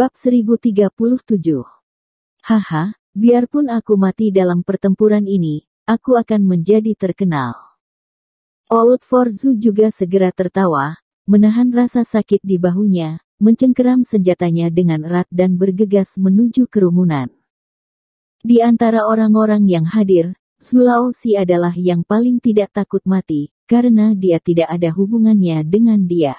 Bab 1037. Haha, biarpun aku mati dalam pertempuran ini, aku akan menjadi terkenal. Old Forzu juga segera tertawa, menahan rasa sakit di bahunya, mencengkeram senjatanya dengan erat dan bergegas menuju kerumunan. Di antara orang-orang yang hadir, Sulawesi adalah yang paling tidak takut mati, karena dia tidak ada hubungannya dengan dia.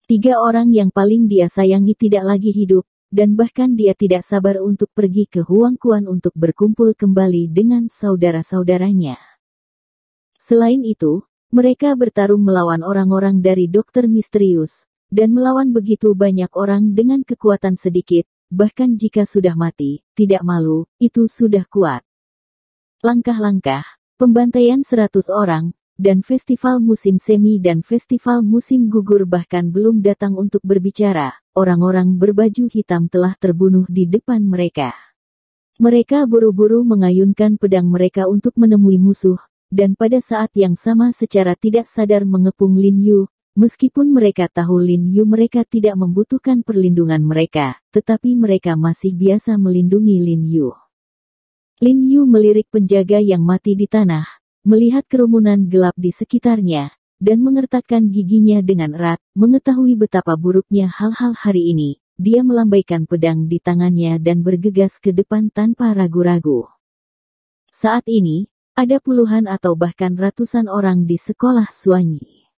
3 orang yang paling dia sayangi tidak lagi hidup, dan bahkan dia tidak sabar untuk pergi ke Huangquan untuk berkumpul kembali dengan saudara-saudaranya. Selain itu, mereka bertarung melawan orang-orang dari Dokter Misterius, dan melawan begitu banyak orang dengan kekuatan sedikit, bahkan jika sudah mati, tidak malu, itu sudah kuat. Langkah-langkah, pembantaian 100 orang, dan festival musim semi dan festival musim gugur bahkan belum datang untuk berbicara, orang-orang berbaju hitam telah terbunuh di depan mereka. Mereka buru-buru mengayunkan pedang mereka untuk menemui musuh, dan pada saat yang sama secara tidak sadar mengepung Lin Yu. Meskipun mereka tahu Lin Yu mereka tidak membutuhkan perlindungan mereka, tetapi mereka masih biasa melindungi Lin Yu. Lin Yu melirik penjaga yang mati di tanah, melihat kerumunan gelap di sekitarnya, dan mengertakkan giginya dengan erat, mengetahui betapa buruknya hal-hal hari ini, dia melambaikan pedang di tangannya dan bergegas ke depan tanpa ragu-ragu. Saat ini, ada puluhan atau bahkan ratusan orang di sekolah Suanyi.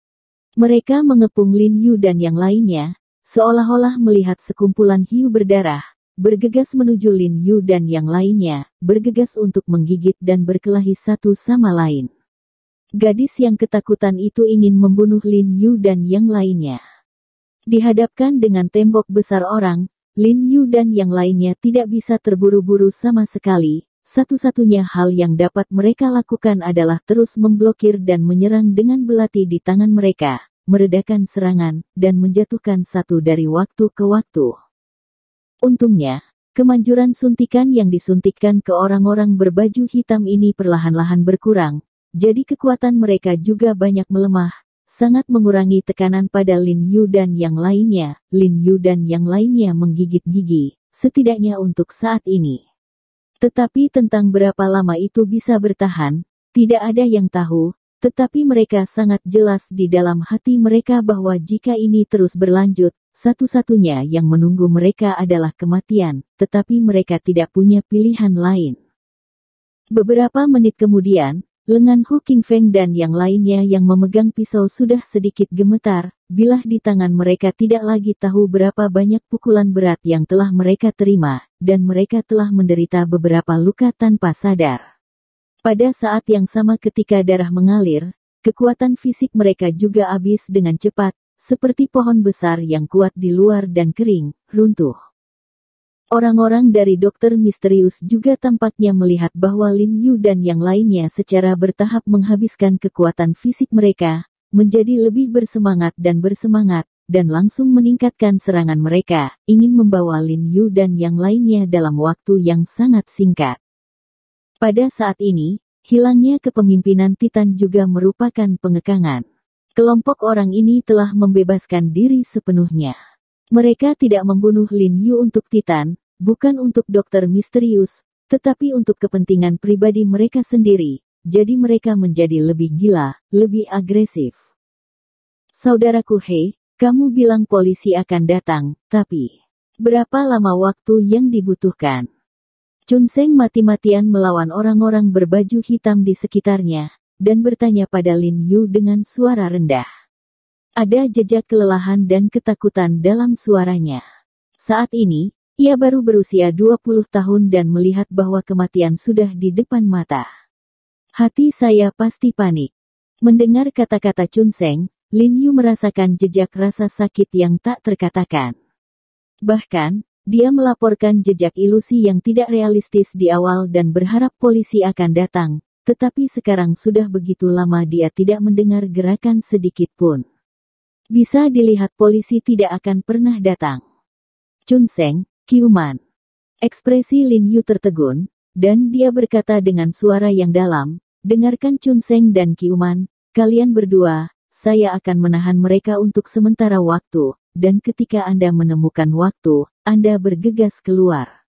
Mereka mengepung Lin Yu dan yang lainnya, seolah-olah melihat sekumpulan hiu berdarah, bergegas menuju Lin Yu dan yang lainnya, bergegas untuk menggigit dan berkelahi satu sama lain. Gadis yang ketakutan itu ingin membunuh Lin Yu dan yang lainnya. Dihadapkan dengan tembok besar orang, Lin Yu dan yang lainnya tidak bisa terburu-buru sama sekali. Satu-satunya hal yang dapat mereka lakukan adalah terus memblokir dan menyerang dengan belati di tangan mereka, meredakan serangan, dan menjatuhkan satu dari waktu ke waktu. Untungnya, kemanjuran suntikan yang disuntikkan ke orang-orang berbaju hitam ini perlahan-lahan berkurang, jadi kekuatan mereka juga banyak melemah, sangat mengurangi tekanan pada Lin Yu dan yang lainnya. Lin Yu dan yang lainnya menggigit gigi, setidaknya untuk saat ini. Tetapi tentang berapa lama itu bisa bertahan, tidak ada yang tahu, tetapi mereka sangat jelas di dalam hati mereka bahwa jika ini terus berlanjut, satu-satunya yang menunggu mereka adalah kematian, tetapi mereka tidak punya pilihan lain. Beberapa menit kemudian, lengan Hu Qingfeng dan yang lainnya yang memegang pisau sudah sedikit gemetar, bilah di tangan mereka tidak lagi tahu berapa banyak pukulan berat yang telah mereka terima, dan mereka telah menderita beberapa luka tanpa sadar. Pada saat yang sama ketika darah mengalir, kekuatan fisik mereka juga habis dengan cepat, seperti pohon besar yang kuat di luar dan kering, runtuh. Orang-orang dari Dokter Misterius juga tampaknya melihat bahwa Lin Yu dan yang lainnya secara bertahap menghabiskan kekuatan fisik mereka, menjadi lebih bersemangat, dan langsung meningkatkan serangan mereka, ingin membawa Lin Yu dan yang lainnya dalam waktu yang sangat singkat. Pada saat ini, hilangnya kepemimpinan Titan juga merupakan pengekangan. Kelompok orang ini telah membebaskan diri sepenuhnya. Mereka tidak membunuh Lin Yu untuk Titan, bukan untuk Dokter Misterius, tetapi untuk kepentingan pribadi mereka sendiri, jadi mereka menjadi lebih gila, lebih agresif. Saudaraku He, kamu bilang polisi akan datang, tapi berapa lama waktu yang dibutuhkan? Chun Seng mati-matian melawan orang-orang berbaju hitam di sekitarnya, dan bertanya pada Lin Yu dengan suara rendah. Ada jejak kelelahan dan ketakutan dalam suaranya. Saat ini, ia baru berusia 20 tahun dan melihat bahwa kematian sudah di depan mata. Hati saya pasti panik. Mendengar kata-kata Chun Seng, Lin Yu merasakan jejak rasa sakit yang tak terkatakan. Bahkan, dia melaporkan jejak ilusi yang tidak realistis di awal dan berharap polisi akan datang, tetapi sekarang sudah begitu lama dia tidak mendengar gerakan sedikit pun. Bisa dilihat polisi tidak akan pernah datang. Chun Seng, Kiuman. Ekspresi Lin Yu tertegun, dan dia berkata dengan suara yang dalam, dengarkan Chun Seng dan Kiuman, kalian berdua, saya akan menahan mereka untuk sementara waktu, dan ketika Anda menemukan waktu, Anda bergegas keluar.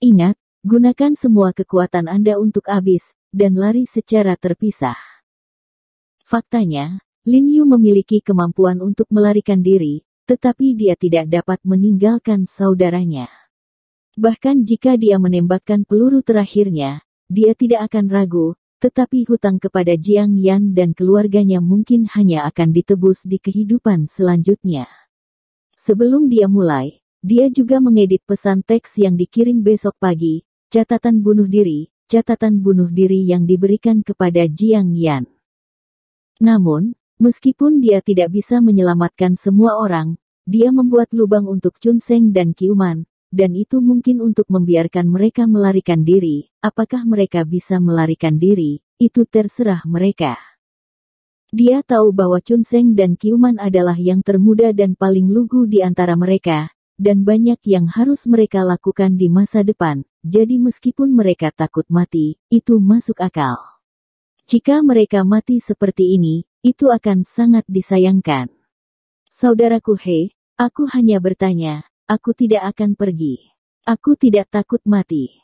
Ingat, gunakan semua kekuatan Anda untuk habis, dan lari secara terpisah. Faktanya, Lin Yu memiliki kemampuan untuk melarikan diri, tetapi dia tidak dapat meninggalkan saudaranya. Bahkan jika dia menembakkan peluru terakhirnya, dia tidak akan ragu, tetapi hutang kepada Jiang Yan dan keluarganya mungkin hanya akan ditebus di kehidupan selanjutnya. Sebelum dia mulai, dia juga mengedit pesan teks yang dikirim besok pagi, catatan bunuh diri yang diberikan kepada Jiang Yan. Namun, meskipun dia tidak bisa menyelamatkan semua orang, dia membuat lubang untuk Chun Seng dan Qiuman, dan itu mungkin untuk membiarkan mereka melarikan diri. Apakah mereka bisa melarikan diri, itu terserah mereka. Dia tahu bahwa Chun Seng dan Qiuman adalah yang termuda dan paling lugu di antara mereka, dan banyak yang harus mereka lakukan di masa depan, jadi meskipun mereka takut mati, itu masuk akal. Jika mereka mati seperti ini, itu akan sangat disayangkan. Saudaraku He, aku hanya bertanya, aku tidak akan pergi. Aku tidak takut mati.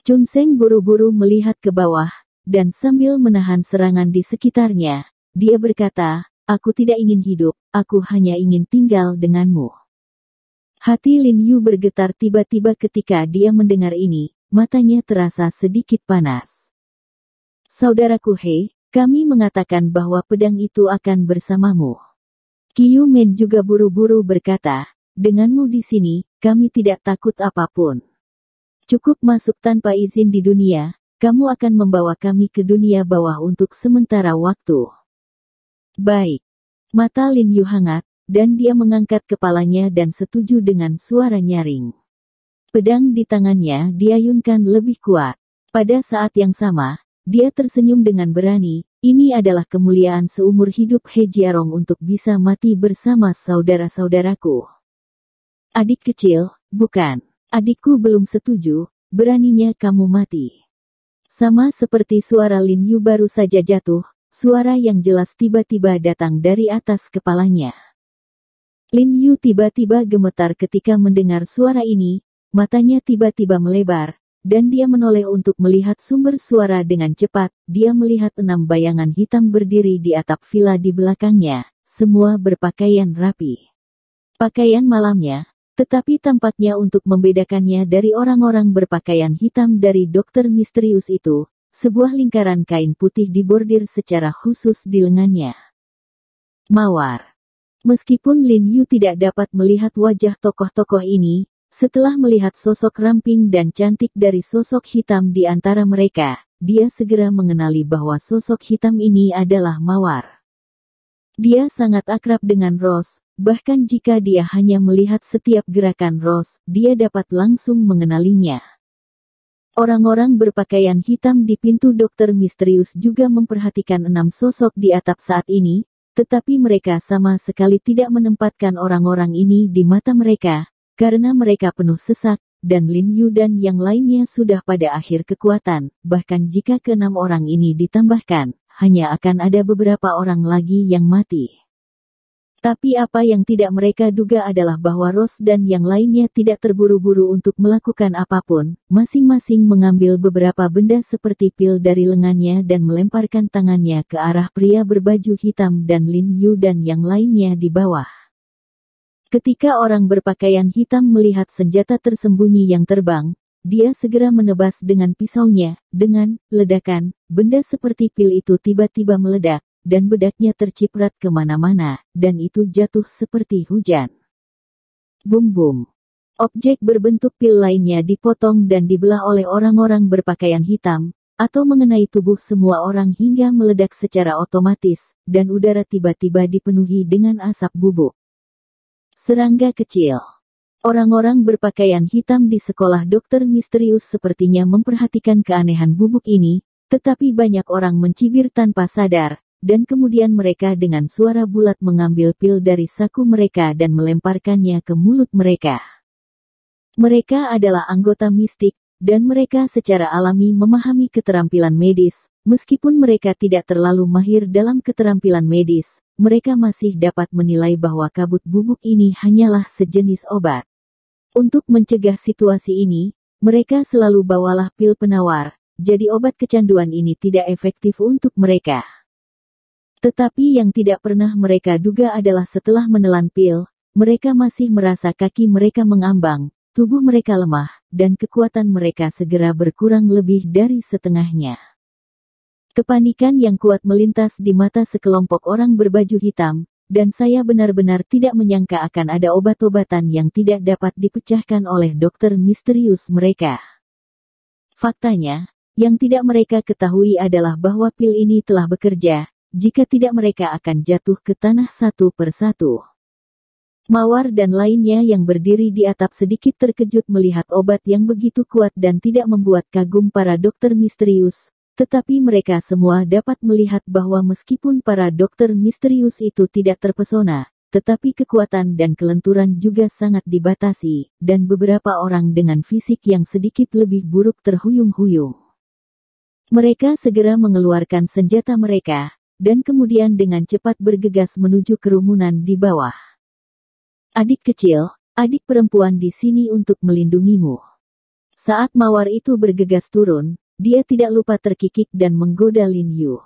Chun Seng buru-buru melihat ke bawah, dan sambil menahan serangan di sekitarnya, dia berkata, aku tidak ingin hidup, aku hanya ingin tinggal denganmu. Hati Lin Yu bergetar tiba-tiba ketika dia mendengar ini, matanya terasa sedikit panas. Saudaraku He, kami mengatakan bahwa pedang itu akan bersamamu. Qiu Men juga buru-buru berkata, denganmu di sini, kami tidak takut apapun. Cukup masuk tanpa izin di dunia, kamu akan membawa kami ke dunia bawah untuk sementara waktu. Baik. Mata Lin Yu hangat, dan dia mengangkat kepalanya dan setuju dengan suara nyaring. Pedang di tangannya diayunkan lebih kuat. Pada saat yang sama, dia tersenyum dengan berani, ini adalah kemuliaan seumur hidup He Jiarong untuk bisa mati bersama saudara-saudaraku. Adik kecil, bukan. Adikku belum setuju, beraninya kamu mati. Sama seperti suara Lin Yu baru saja jatuh, suara yang jelas tiba-tiba datang dari atas kepalanya. Lin Yu tiba-tiba gemetar ketika mendengar suara ini, matanya tiba-tiba melebar, dan dia menoleh untuk melihat sumber suara dengan cepat. Dia melihat 6 bayangan hitam berdiri di atap villa di belakangnya, semua berpakaian rapi. Pakaian malamnya, tetapi tampaknya untuk membedakannya dari orang-orang berpakaian hitam dari dokter misterius itu, sebuah lingkaran kain putih dibordir secara khusus di lengannya. Mawar. Meskipun Lin Yu tidak dapat melihat wajah tokoh-tokoh ini, setelah melihat sosok ramping dan cantik dari sosok hitam di antara mereka, dia segera mengenali bahwa sosok hitam ini adalah Mawar. Dia sangat akrab dengan Rose, bahkan jika dia hanya melihat setiap gerakan Rose, dia dapat langsung mengenalinya. Orang-orang berpakaian hitam di pintu dokter misterius juga memperhatikan 6 sosok di atap saat ini, tetapi mereka sama sekali tidak menempatkan orang-orang ini di mata mereka, karena mereka penuh sesak, dan Lin Yu dan yang lainnya sudah pada akhir kekuatan. Bahkan jika ke-6 orang ini ditambahkan, hanya akan ada beberapa orang lagi yang mati. Tapi apa yang tidak mereka duga adalah bahwa Rose dan yang lainnya tidak terburu-buru untuk melakukan apapun. Masing-masing mengambil beberapa benda seperti pil dari lengannya dan melemparkan tangannya ke arah pria berbaju hitam dan Lin Yu dan yang lainnya di bawah. Ketika orang berpakaian hitam melihat senjata tersembunyi yang terbang, dia segera menebas dengan pisaunya. Dengan ledakan, benda seperti pil itu tiba-tiba meledak, dan bedaknya terciprat kemana-mana, dan itu jatuh seperti hujan. Bum-bum. Objek berbentuk pil lainnya dipotong dan dibelah oleh orang-orang berpakaian hitam, atau mengenai tubuh semua orang hingga meledak secara otomatis, dan udara tiba-tiba dipenuhi dengan asap bubuk. Serangga kecil. Orang-orang berpakaian hitam di sekolah dokter misterius sepertinya memperhatikan keanehan bubuk ini, tetapi banyak orang mencibir tanpa sadar, dan kemudian mereka dengan suara bulat mengambil pil dari saku mereka dan melemparkannya ke mulut mereka. Mereka adalah anggota mistik, dan mereka secara alami memahami keterampilan medis. Meskipun mereka tidak terlalu mahir dalam keterampilan medis, mereka masih dapat menilai bahwa kabut bubuk ini hanyalah sejenis obat. Untuk mencegah situasi ini, mereka selalu bawalah pil penawar, jadi obat kecanduan ini tidak efektif untuk mereka. Tetapi yang tidak pernah mereka duga adalah setelah menelan pil, mereka masih merasa kaki mereka mengambang, tubuh mereka lemah, dan kekuatan mereka segera berkurang lebih dari setengahnya. Kepanikan yang kuat melintas di mata sekelompok orang berbaju hitam, dan saya benar-benar tidak menyangka akan ada obat-obatan yang tidak dapat dipecahkan oleh dokter misterius mereka. Faktanya, yang tidak mereka ketahui adalah bahwa pil ini telah bekerja, jika tidak mereka akan jatuh ke tanah satu persatu. Mawar dan lainnya yang berdiri di atap sedikit terkejut melihat obat yang begitu kuat dan tidak membuat kagum para dokter misterius. Tetapi mereka semua dapat melihat bahwa meskipun para dokter misterius itu tidak terpesona, tetapi kekuatan dan kelenturan juga sangat dibatasi, dan beberapa orang dengan fisik yang sedikit lebih buruk terhuyung-huyung. Mereka segera mengeluarkan senjata mereka, dan kemudian dengan cepat bergegas menuju kerumunan di bawah. Adik kecil, adik perempuan di sini untuk melindungimu. Saat mawar itu bergegas turun, dia tidak lupa terkikik dan menggoda Lin Yu.